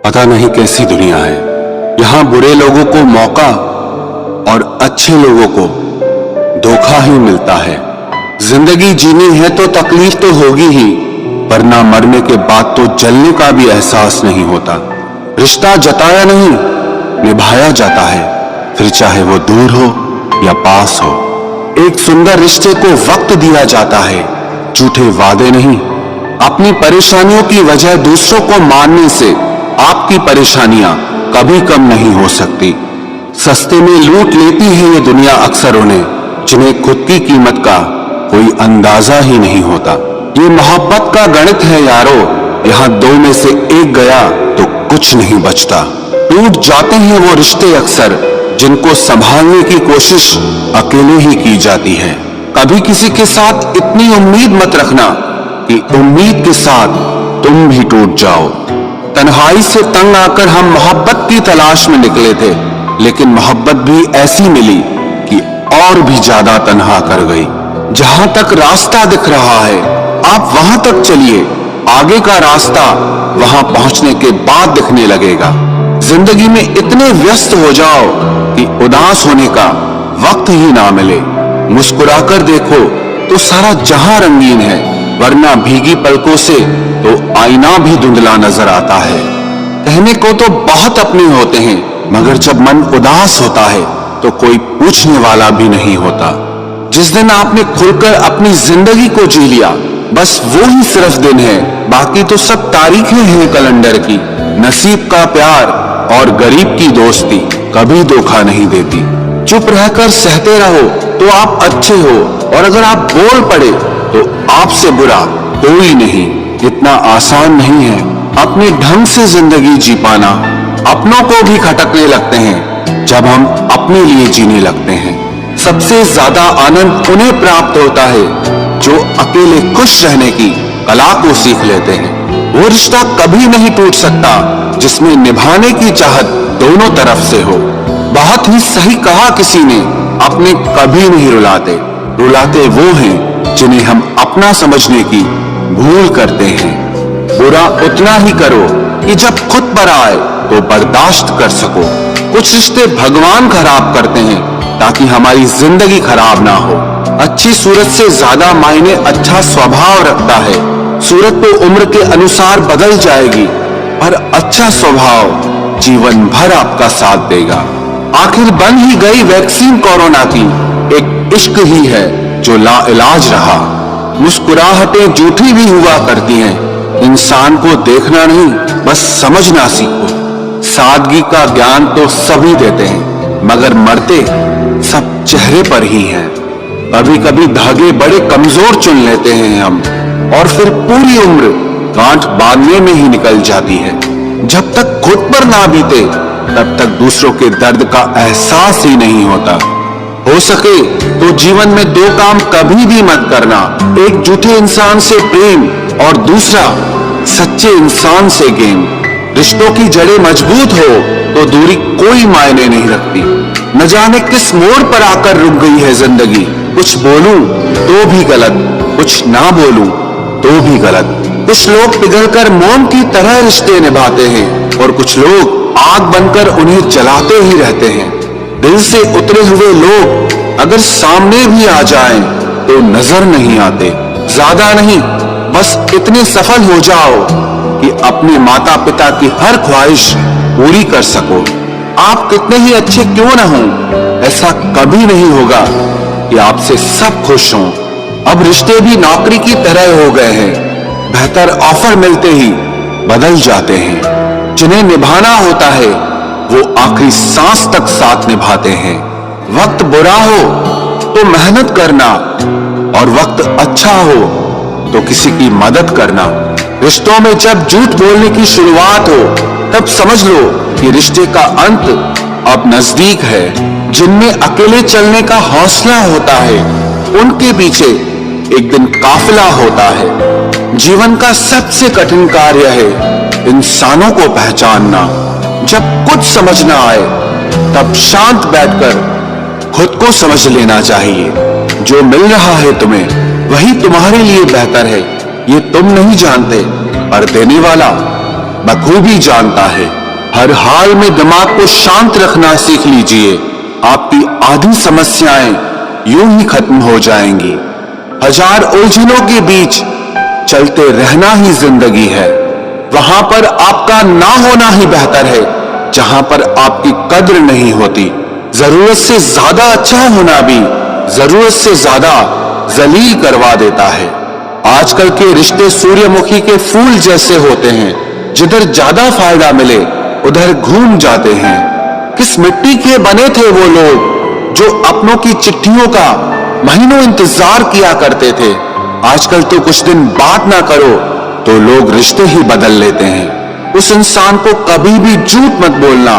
पता नहीं कैसी दुनिया है। यहाँ बुरे लोगों को मौका और अच्छे लोगों को धोखा ही मिलता है। जिंदगी जीनी है तो तकलीफ तो होगी ही, वरना मरने के बाद तो जलने का भी एहसास नहीं होता। रिश्ता जताया नहीं, निभाया जाता है, फिर चाहे वो दूर हो या पास हो। एक सुंदर रिश्ते को वक्त दिया जाता है, झूठे वादे नहीं। अपनी परेशानियों की वजह दूसरों को मानने से आपकी परेशानियां कभी कम नहीं हो सकती। सस्ते में लूट लेती है ये दुनिया अक्सर उन्हें, जिन्हें खुद की कीमत का कोई अंदाजा ही नहीं होता। ये मोहब्बत का गणित है यारो, यहाँ दो में से एक गया तो कुछ नहीं बचता। टूट जाते हैं वो रिश्ते अक्सर, जिनको संभालने की कोशिश अकेले ही की जाती है। कभी किसी के साथ इतनी उम्मीद मत रखना कि उम्मीद के साथ तुम भी टूट जाओ। तन्हाई से तंग आकर हम मोहब्बत की तलाश में निकले थे, लेकिन मोहब्बत भी ऐसी मिली कि और भी ज्यादा तन्हा कर गई। जहां तक रास्ता दिख रहा है आप वहां तक चलिए, आगे का रास्ता वहां पहुंचने के बाद दिखने लगेगा। जिंदगी में इतने व्यस्त हो जाओ कि उदास होने का वक्त ही ना मिले। मुस्कुराकर देखो तो सारा जहां रंगीन है, वरना भीगी पलकों से तो आईना भी धुंधला नजर आता है। कहने को तो बहुत अपने होते हैं, मगर जब मन उदास होता है तो कोई पूछने वाला भी नहीं होता। जिस दिन आपने खुलकर अपनी जिंदगी को जी लिया, बस वो ही सिर्फ दिन है, बाकी तो सब तारीखें हैं कैलेंडर की। नसीब का प्यार और गरीब की दोस्ती कभी धोखा नहीं देती। चुप रहकर सहते रहो तो आप अच्छे हो, और अगर आप बोल पड़े तो आपसे बुरा कोई नहीं। इतना आसान नहीं है अपने ढंग से जिंदगी जी पाना। अपनों को भी खटकने लगते हैं जब हम अपने लिए जीने लगते हैं। सबसे ज्यादा आनंद उन्हें प्राप्त होता है जो अकेले खुश रहने की कला को सीख लेते हैं। वो रिश्ता कभी नहीं टूट सकता जिसमें निभाने की चाहत दोनों तरफ से हो। बहुत ही सही कहा किसी ने, अपने कभी नहीं रुलाते, रुलाते वो हैं जिन्हें हम अपना समझने की भूल करते हैं। बुरा उतना ही करो कि जब खुद पर आए तो बर्दाश्त कर सको। कुछ रिश्ते भगवान खराब करते हैं ताकि हमारी जिंदगी खराब ना हो। अच्छी सूरत से ज्यादा मायने अच्छा स्वभाव रखता है। सूरत तो उम्र के अनुसार बदल जाएगी, पर अच्छा स्वभाव जीवन भर आपका साथ देगा। आखिर बन ही गई वैक्सीन कोरोना की, एक इश्क ही है जो लाइलाज रहा। मुस्कुराहटें झूठी भी हुआ करती हैं, इंसान को देखना नहीं बस समझना सीखो। सादगी का ज्ञान तो सभी देते हैं, मगर मरते सब चेहरे पर ही हैं। कभी कभी धागे बड़े कमजोर चुन लेते हैं हम, और फिर पूरी उम्र गांठ बांधने में ही निकल जाती है। जब तक खुद पर ना बीते तब तक दूसरों के दर्द का एहसास ही नहीं होता। हो सके तो जीवन में दो काम कभी भी मत करना, एक झूठे इंसान से प्रेम और दूसरा सच्चे इंसान से गेम। रिश्तों की जड़ें मजबूत हो तो दूरी कोई मायने नहीं रखती। न जाने किस मोड़ पर आकर रुक गई है जिंदगी। कुछ बोलूं तो भी गलत, कुछ ना बोलूं तो भी गलत। कुछ लोग पिघलकर मोम की तरह रिश्ते निभाते हैं, और कुछ लोग आग बनकर उन्हें जलाते ही रहते हैं। दिल से उतरे हुए लोग अगर सामने भी आ जाएं तो नजर नहीं आते। ज्यादा नहीं, बस इतने सफल हो जाओ कि अपने माता पिता की हर ख्वाहिश पूरी कर सको। आप कितने ही अच्छे क्यों ना हो, ऐसा कभी नहीं होगा कि आपसे सब खुश हों। अब रिश्ते भी नौकरी की तरह हो गए हैं, बेहतर ऑफर मिलते ही बदल जाते हैं। जिन्हें निभाना होता है वो आखिरी सांस तक साथ निभाते हैं। वक्त बुरा हो तो मेहनत करना, और वक्त अच्छा हो तो किसी की मदद करना। रिश्तों में जब झूठ बोलने की शुरुआत हो तब समझ लो कि रिश्ते का अंत अब नजदीक है। जिनमें अकेले चलने का हौसला होता है उनके पीछे एक दिन काफिला होता है। जीवन का सबसे कठिन कार्य है इंसानों को पहचानना। जब कुछ समझ ना आए तब शांत बैठकर खुद को समझ लेना चाहिए। जो मिल रहा है तुम्हें वही तुम्हारे लिए बेहतर है, ये तुम नहीं जानते, पर देने वाला बखूबी जानता है। हर हाल में दिमाग को शांत रखना सीख लीजिए। आपकी आधी समस्याएं यूं ही खत्म हो जाएंगी। हजार उलझनों के बीच चलते रहना ही जिंदगी है। वहां पर आपका ना होना ही बेहतर है जहां पर आपकी कद्र नहीं होती। जरूरत से ज्यादा अच्छा होना भी जरूरत से ज्यादा जलील करवा देता है। आजकल के रिश्ते सूर्यमुखी के फूल जैसे होते हैं, जिधर ज्यादा फायदा मिले उधर घूम जाते हैं। किस मिट्टी के बने थे वो लोग जो अपनों की चिट्ठियों का महीनों इंतजार किया करते थे। आजकल तो कुछ दिन बात ना करो तो लोग रिश्ते ही बदल लेते हैं। उस इंसान को कभी भी झूठ मत बोलना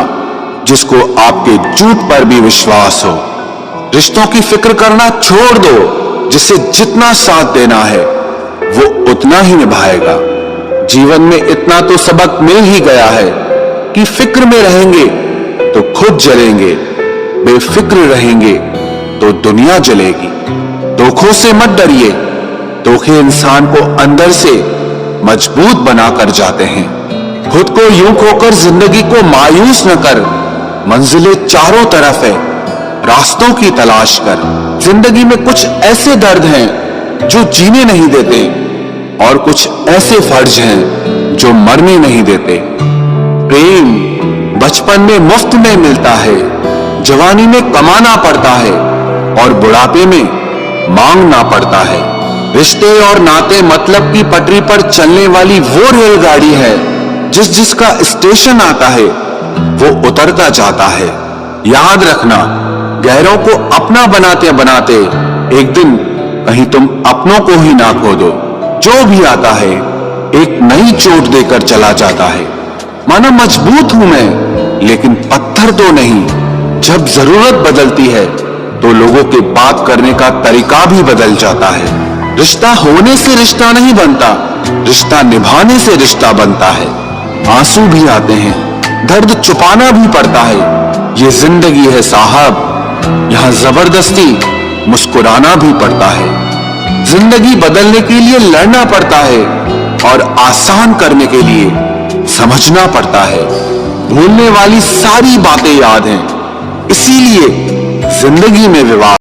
जिसको आपके झूठ पर भी विश्वास हो। रिश्तों की फिक्र करना छोड़ दो। जिसे जितना साथ देना है वो उतना ही निभाएगा। जीवन में इतना तो सबक मिल ही गया है कि फिक्र में रहेंगे तो खुद जलेंगे, बेफिक्र रहेंगे तो दुनिया जलेगी। धोखों से मत डरिए, धोखे इंसान को अंदर से मजबूत बनाकर जाते हैं। खुद को यूं खोकर जिंदगी को मायूस न कर। मंजिलें चारों तरफ है, रास्तों की तलाश कर। जिंदगी में कुछ ऐसे दर्द हैं जो जीने नहीं देते और कुछ ऐसे फर्ज हैं जो मरने नहीं देते। प्रेम बचपन में मुफ्त में मिलता है, जवानी में कमाना पड़ता है और बुढ़ापे में मांगना पड़ता है। रिश्ते और नाते मतलब की पटरी पर चलने वाली वो रेलगाड़ी है जिसका स्टेशन आता है वो उतरता जाता है। याद रखना, गैरों को अपना बनाते बनाते एक दिन कहीं तुम अपनों को ही ना खो दो। जो भी आता है एक नई चोट देकर चला जाता है। माना मजबूत हूं मैं लेकिन पत्थर तो नहीं। जब जरूरत बदलती है तो लोगों के बात करने का तरीका भी बदल जाता है। रिश्ता होने से रिश्ता नहीं बनता, रिश्ता निभाने से रिश्ता बनता है। आंसू भी आते हैं, दर्द छुपाना भी पड़ता है। ये जिंदगी है साहब, यहां जबरदस्ती मुस्कुराना भी पड़ता है। जिंदगी बदलने के लिए लड़ना पड़ता है और आसान करने के लिए समझना पड़ता है। भूलने वाली सारी बातें याद हैं, इसीलिए जिंदगी में विवाद